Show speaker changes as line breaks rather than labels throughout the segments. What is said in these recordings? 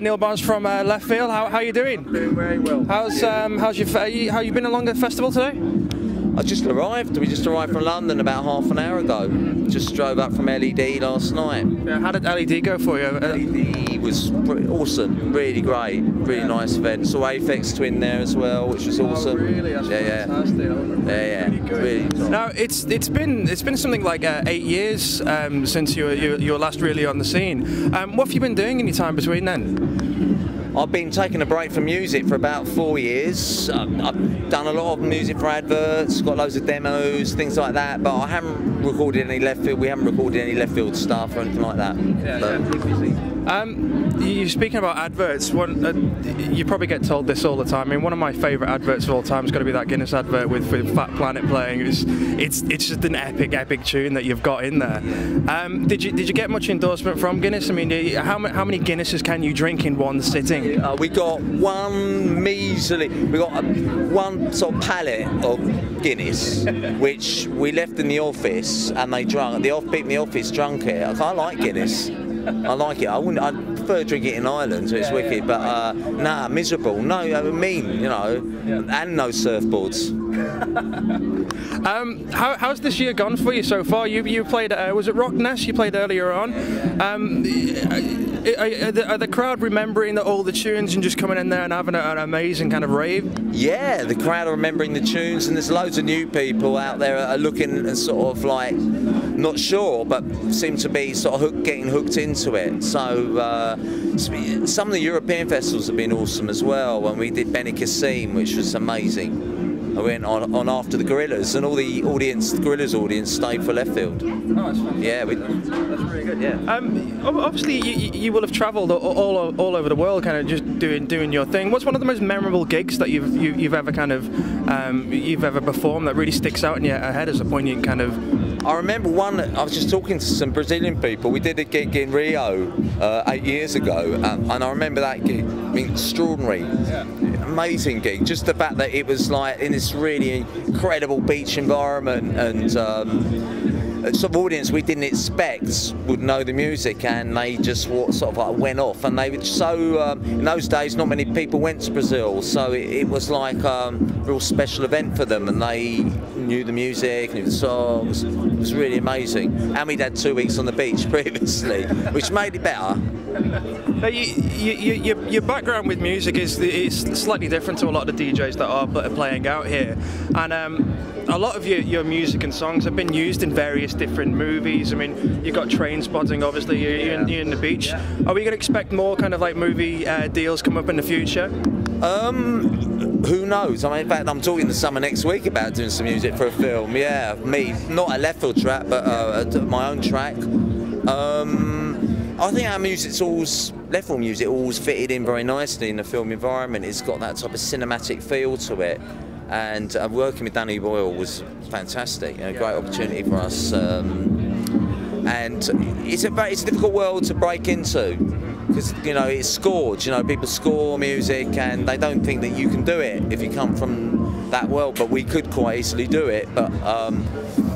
Neil Barnes from Leftfield. How are you doing?
I'm doing very well.
How you been along the festival today?
I just arrived. We just arrived from London about half an hour ago. Just drove up from LED last night.
Yeah, how did LED go for you?
LED was awesome, really great, really nice event. Saw Aphex Twin there as well, which was awesome.
Oh, really? That's fantastic.
Yeah. Really.
Now it's been something like 8 years since you were last really on the scene. What have you been doing in your time between then?
I've been taking a break from music for about 4 years. I've done a lot of music for adverts, got loads of demos, things like that, but I haven't recorded any Leftfield. We haven't recorded any Leftfield stuff or anything like that.
You're speaking about adverts. You probably get told this all the time. I mean, one of my favourite adverts of all time is going to be that Guinness advert with Fat Planet playing. It's just an epic tune that you've got in there. Did you get much endorsement from Guinness? I mean, how many Guinnesses can you drink in one sitting?
We got one sort of pallet of Guinness, which we left in the office, and they drank. The people in the office drunk it. I like Guinness. I like it. I'd prefer to drink it in Ireland, so it's wicked. But nah, miserable. No, I mean, you know, and no surfboards.
How's this year gone for you so far? You played. Was it Rock Nest? You played earlier on. Are the crowd remembering all the tunes and just coming in there and having an amazing kind of rave?
Yeah, the crowd are remembering the tunes, and there's loads of new people out there are looking and sort of like not sure, but seem to be sort of getting hooked into it. So some of the European festivals have been awesome as well. When we did C.A.L.M, which was amazing. I went on after the Gorillas, and all the Gorillas audience stayed for Leftfield.
Oh, that's fantastic.
Yeah, that's really good. Yeah.
Obviously, you will have travelled all over the world, kind of just doing your thing. What's one of the most memorable gigs that you've ever kind of you've ever performed that really sticks out in your head as a poignant kind of?
I remember one. I was just talking to some Brazilian people. We did a gig in Rio 8 years ago, and I remember that gig. I mean, extraordinary, amazing gig. Just the fact that it was like in this really incredible beach environment, and sort of audience we didn't expect would know the music, and they just sort of like went off. And they were so in those days, not many people went to Brazil, so it was like a real special event for them, and they knew the music, knew the songs. It was really amazing. And we'd had 2 weeks on the beach previously, which made it better.
Now, your background with music is slightly different to a lot of the DJs that are playing out here, and a lot of your music and songs have been used in various different movies. I mean, you've got Trainspotting, obviously, you're in the beach. Are we going to expect more kind of like movie deals come up in the future?
Who knows? I mean, in fact, I'm talking to someone next week about doing some music for a film. Yeah, me, not a Leftfield track, but my own track. I think our music's Leftfield music always fitted in very nicely in the film environment. It's got that type of cinematic feel to it, and working with Danny Boyle was fantastic. A great opportunity for us, and it's a difficult world to break into, because it's scored. People score music, and they don't think that you can do it if you come from that world. But we could quite easily do it. But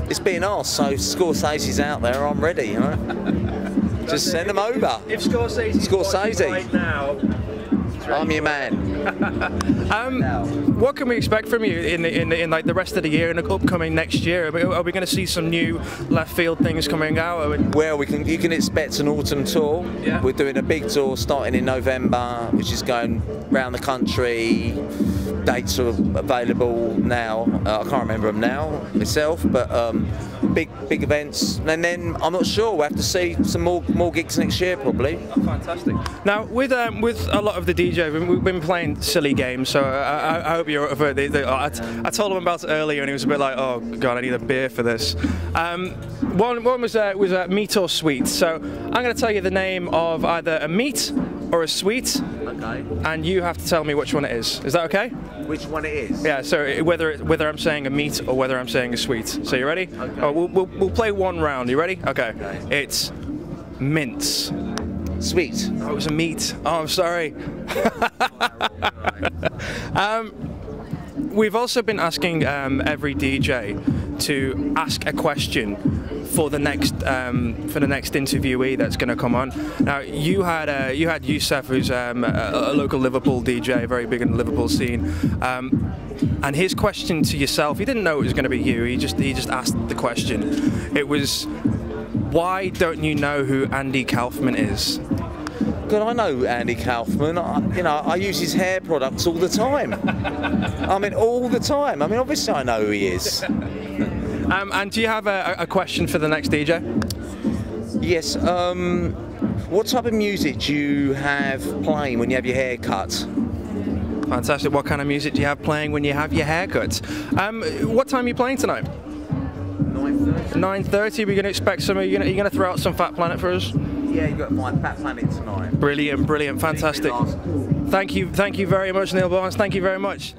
it's being asked, so Scorsese's out there. I'm ready. Just send them over.
If Scorsese right now,
I'm your man.
What can we expect from you in like the rest of the year and upcoming next year? Are we going to see some new Leftfield things coming out?
Well, you can expect an autumn tour.
Yeah.
We're doing a big tour starting in November, which is going around the country. Dates are available now. I can't remember them now myself, but big events. And then I'm not sure. We'll have to see some more gigs next year, probably.
Oh, fantastic. Now, with a lot of the DJs, we've been playing silly games, so I hope you're up for it. I told him about it earlier, and he was a bit like, "Oh God, I need a beer for this." One was meat or sweet. So I'm going to tell you the name of either a meat or a sweet.
Okay.
And you have to tell me which one it is. Is that okay?
Which one it is?
Yeah. So whether I'm saying a meat or whether I'm saying a sweet. So you ready?
Okay.
Oh, we'll play one round. You ready? Okay. It's mince.
Sweet.
Oh, it was a meat. Oh, I'm sorry. We've also been asking every DJ to ask a question for the next interviewee that's going to come on. Now you had Youssef, who's a local Liverpool DJ, very big in the Liverpool scene, and his question to yourself, he didn't know it was going to be you. He just asked the question. It was, why don't you know who Andy Kaufman is?
God, I know Andy Kaufman. I use his hair products all the time. I mean, all the time. I mean, obviously I know who he is.
And do you have a question for the next DJ?
Yes. What type of music do you have playing when you have your hair cut?
Fantastic. What kind of music do you have playing when you have your hair cut? What time are you playing tonight?
9:30.
9:30. We're going to expect some. Are you going to throw out some Fat Planet for us?
Yeah, you got my Fat Planet tonight.
Brilliant, fantastic. Thank you very much, Neil Barnes. Thank you very much.